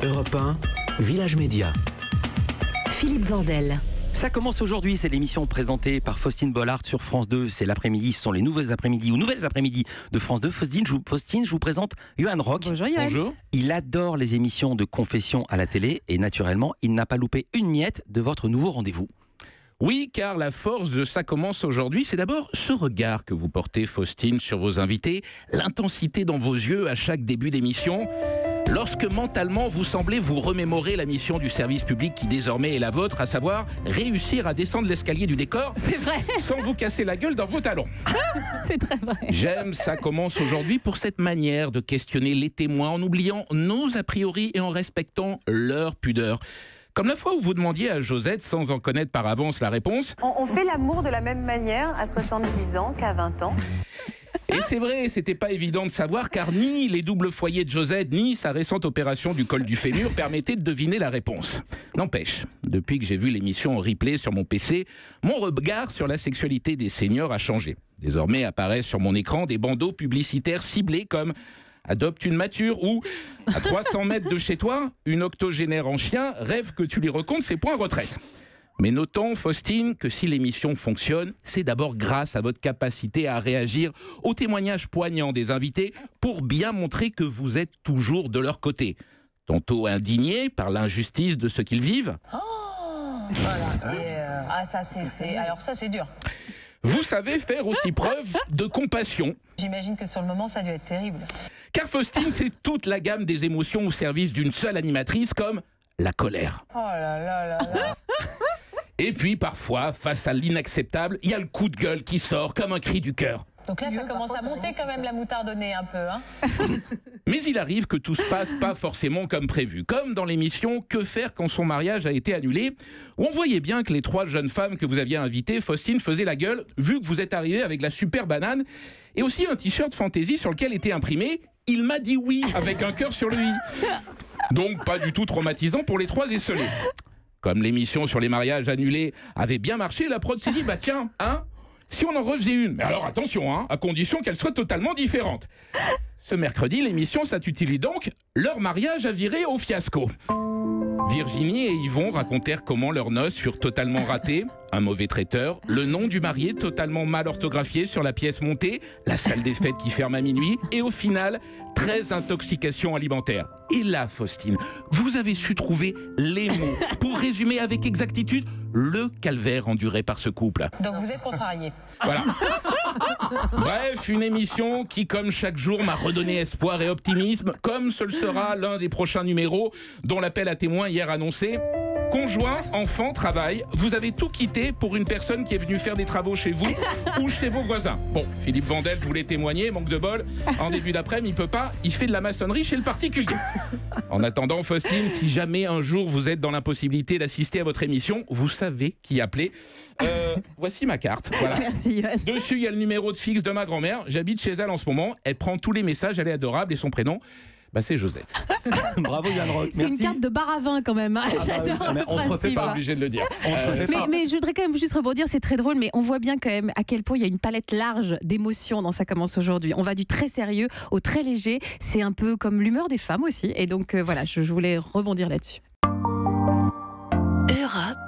Europe 1, Village Média. Philippe Vandel. Ça commence aujourd'hui, c'est l'émission présentée par Faustine Bollard sur France 2. C'est l'après-midi, ce sont les nouvelles après-midi de France 2. Faustine, je vous présente Johan Rock. Bonjour Johan. Bonjour. Il adore les émissions de confession à la télé et naturellement, il n'a pas loupé une miette de votre nouveau rendez-vous. Oui, car la force de Ça commence aujourd'hui, c'est d'abord ce regard que vous portez, Faustine, sur vos invités, l'intensité dans vos yeux à chaque début d'émission. Lorsque mentalement vous semblez vous remémorer la mission du service public qui désormais est la vôtre, à savoir réussir à descendre l'escalier du décor C'est vrai. sans vous casser la gueule dans vos talons. C'est très vrai. J'aime Ça commence aujourd'hui pour cette manière de questionner les témoins en oubliant nos a priori et en respectant leur pudeur. Comme la fois où vous demandiez à Josette, sans en connaître par avance la réponse... On fait l'amour de la même manière à 70 ans qu'à 20 ans. Et c'est vrai, c'était pas évident de savoir car ni les doubles foyers de Josette ni sa récente opération du col du fémur permettaient de deviner la réponse. N'empêche, depuis que j'ai vu l'émission en replay sur mon PC, mon regard sur la sexualité des seniors a changé. Désormais apparaissent sur mon écran des bandeaux publicitaires ciblés comme « Adopte une mature » ou « À 300 mètres de chez toi, une octogénaire en chien rêve que tu lui recomptes ses points retraite ». Mais notons, Faustine, que si l'émission fonctionne, c'est d'abord grâce à votre capacité à réagir aux témoignages poignants des invités pour bien montrer que vous êtes toujours de leur côté. Tantôt indignés par l'injustice de ce qu'ils vivent. Oh, voilà. Alors ça, c'est dur. Vous savez faire aussi preuve de compassion. J'imagine que sur le moment, ça a dû être terrible. Car Faustine, c'est toute la gamme des émotions au service d'une seule animatrice, comme la colère. Oh là là là là. Et puis parfois, face à l'inacceptable, il y a le coup de gueule qui sort comme un cri du cœur. Donc là, ça commence à monter quand même la moutarde au nez un peu. Hein. Mais il arrive que tout se passe pas forcément comme prévu. Comme dans l'émission « Que faire quand son mariage a été annulé ?» où on voyait bien que les 3 jeunes femmes que vous aviez invitées, Faustine, faisaient la gueule vu que vous êtes arrivé avec la super banane et aussi un t-shirt fantaisie sur lequel était imprimé « Il m'a dit oui » avec un cœur sur le i. Donc pas du tout traumatisant pour les 3 esselés. Comme l'émission sur les mariages annulés avait bien marché, la prod s'est dit « Bah tiens, hein, si on en refaisait une, mais alors attention, hein, à condition qu'elle soit totalement différente. » Ce mercredi, l'émission s'intitulait donc « Leur mariage a viré au fiasco ». Virginie et Yvon racontèrent comment leurs noces furent totalement ratées, un mauvais traiteur, le nom du marié totalement mal orthographié sur la pièce montée, la salle des fêtes qui ferme à minuit, et au final, 13 intoxications alimentaires. Et là, Faustine, vous avez su trouver les mots pour résumer avec exactitude le calvaire enduré par ce couple. Donc vous êtes contrarié. Voilà. Bref, une émission qui, comme chaque jour, m'a redonné espoir et optimisme, comme ce le sera l'un des prochains numéros, dont l'appel à témoins hier annoncé. Conjoint, enfant, travail, vous avez tout quitté pour une personne qui est venue faire des travaux chez vous ou chez vos voisins. Bon, Philippe Vandel voulait témoigner, manque de bol. En début d'après-midi, il peut pas, il fait de la maçonnerie chez le particulier. En attendant, Faustine, si jamais un jour vous êtes dans l'impossibilité d'assister à votre émission, vous savez qui appeler. Voici ma carte. Voilà. Merci Johan. Dessus, il y a le numéro de fixe de ma grand-mère. J'habite chez elle en ce moment. Elle prend tous les messages, elle est adorable et son prénom, bah, c'est Josette. Bravo Johan Rock, C'est une carte de bar à vin quand même. Hein. J'adore le on se refait principe. pas. Pas obligé de le dire. Mais je voudrais quand même juste rebondir, c'est très drôle, mais on voit bien quand même à quel point il y a une palette large d'émotions dans Ça commence aujourd'hui. On va du très sérieux au très léger, c'est un peu comme l'humeur des femmes aussi, et donc voilà, je voulais rebondir là-dessus. Europe